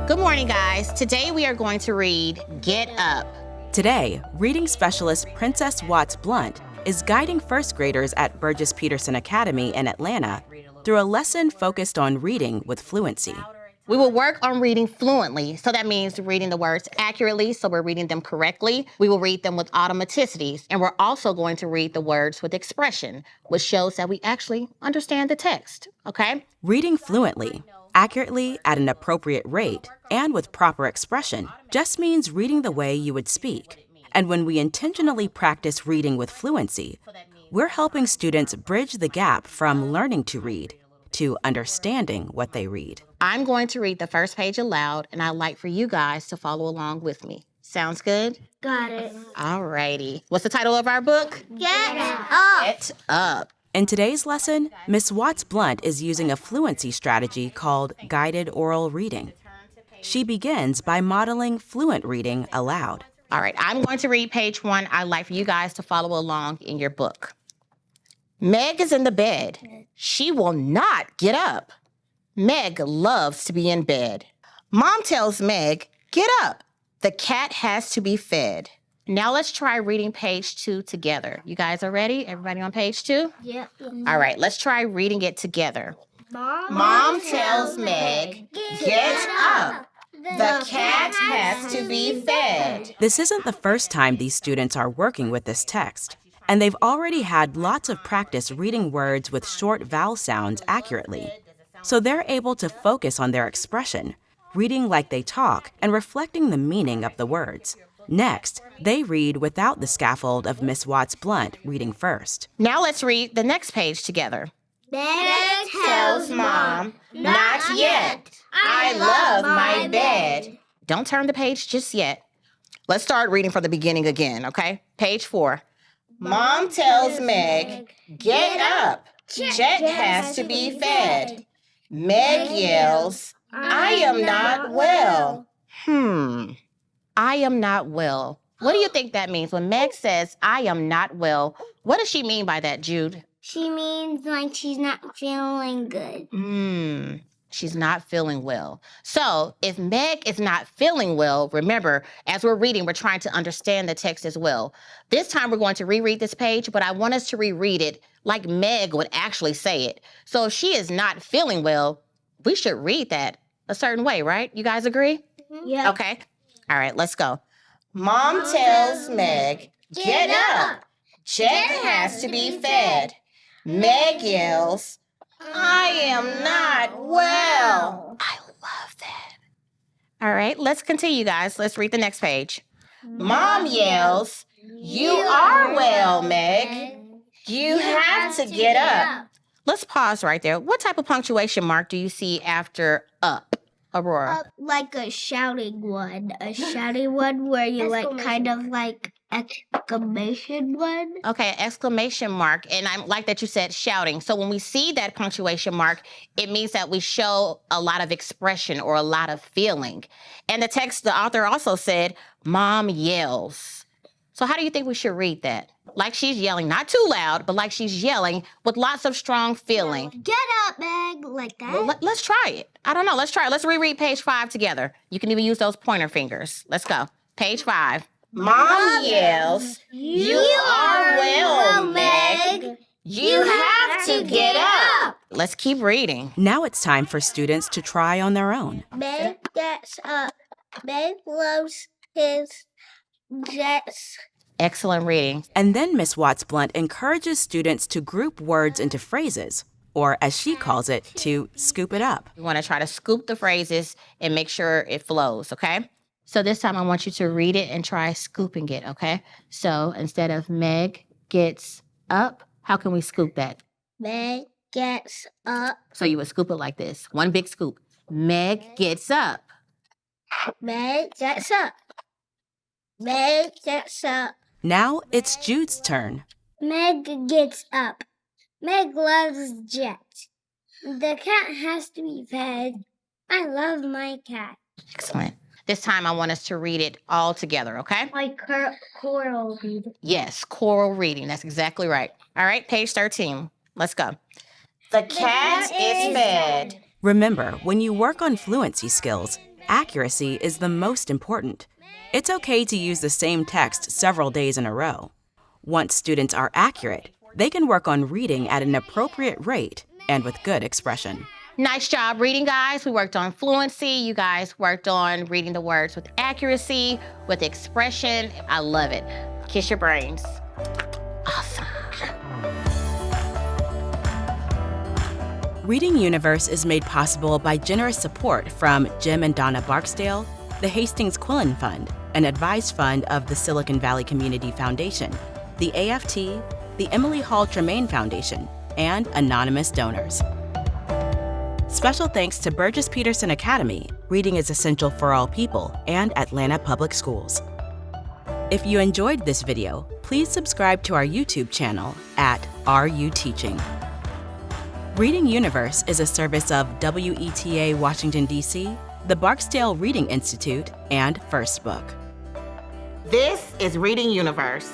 Good morning, guys. Today we are going to read Get Up. Today, reading specialist Princess Watts-Blount is guiding first graders at Burgess-Peterson Academy in Atlanta through a lesson focused on reading with fluency. We will work on reading fluently, so that means reading the words accurately, so we're reading them correctly. We will read them with automaticities, and we're also going to read the words with expression, which shows that we actually understand the text, okay? Reading fluently, accurately at an appropriate rate, and with proper expression just means reading the way you would speak. And when we intentionally practice reading with fluency, we're helping students bridge the gap from learning to read to understanding what they read. I'm going to read the first page aloud, and I'd like for you guys to follow along with me. Sounds good? Got it. All righty. What's the title of our book? Get up. Get Up. In today's lesson, Miss Watts-Blount is using a fluency strategy called guided oral reading. She begins by modeling fluent reading aloud. All right, I'm going to read page 1. I'd like for you guys to follow along in your book. Meg is in the bed. She will not get up. Meg loves to be in bed. Mom tells Meg, get up. The cat has to be fed. Now let's try reading page 2 together. You guys are ready? Everybody on page 2? Yep. All right, let's try reading it together. Mom tells Meg, get up. The cat has to be fed. This isn't the first time these students are working with this text, and they've already had lots of practice reading words with short vowel sounds accurately. So they're able to focus on their expression, reading like they talk and reflecting the meaning of the words. Next, they read without the scaffold of Miss Watts-Blount reading first. Now let's read the next page together. Meg tells Mom, not yet. I love my bed. Don't turn the page just yet. Let's start reading from the beginning again, okay? Page 4. Mom tells Meg, get up. Jet has to be fed. Meg yells, I am not well. I am not well. What do you think that means? When Meg says, I am not well, what does she mean by that, Jude? She means like she's not feeling good. She's not feeling well. So if Meg is not feeling well, remember, as we're reading, we're trying to understand the text as well. This time we're going to reread this page, but I want us to reread it like Meg would actually say it. So if she is not feeling well, we should read that a certain way, right? You guys agree? Yeah. Okay. All right, let's go. Mom tells Meg, get up. Jet has to be fed. Meg yells, I am not well. I love that. All right, let's continue, guys. Let's read the next page. Mom yells, you are well, Meg. You have to get up. Let's pause right there. What type of punctuation mark do you see after up, Aurora? Like a shouting one. A shouting one where you like kind of like exclamation one. Okay, exclamation mark. And I like that you said shouting. So when we see that punctuation mark, it means that we show a lot of expression or a lot of feeling. And the author also said, Mom yells. So how do you think we should read that? Like she's yelling, not too loud, but like she's yelling with lots of strong feeling. Get up, Meg, like that. Well, let's try it. I don't know. Let's try it. Let's reread page 5 together. You can even use those pointer fingers. Let's go. Page 5. Mom yells, you are well, Meg. You have to get up. Let's keep reading. Now it's time for students to try on their own. Meg gets up. Meg loves his jets. Excellent reading. And then Miss Watts-Blount encourages students to group words into phrases, or as she calls it, to scoop it up. We want to try to scoop the phrases and make sure it flows, okay? So this time I want you to read it and try scooping it, okay? So instead of Meg gets up, how can we scoop that? Meg gets up. So you would scoop it like this. One big scoop. Meg gets up. Meg gets up. Meg gets up. Now it's Jude's turn. Meg gets up. Meg loves Jet. The cat has to be fed. I love my cat. Excellent. This time I want us to read it all together, okay? Like choral reading. Yes, choral reading. That's exactly right. All right, page 13. Let's go. The cat is fed. Remember, when you work on fluency skills, accuracy is the most important. It's okay to use the same text several days in a row. Once students are accurate, they can work on reading at an appropriate rate and with good expression. Nice job reading, guys. We worked on fluency. You guys worked on reading the words with accuracy, with expression. I love it. Kiss your brains. Awesome. Reading Universe is made possible by generous support from Jim and Donna Barksdale, the Hastings Quillen Fund, an advised fund of the Silicon Valley Community Foundation, the AFT, the Emily Hall Tremaine Foundation, and anonymous donors. Special thanks to Burgess-Peterson Academy, Reading is Essential for All People, and Atlanta Public Schools. If you enjoyed this video, please subscribe to our YouTube channel at RU Teaching. Reading Universe is a service of WETA Washington, D.C., the Barksdale Reading Institute, and First Book. This is Reading Universe.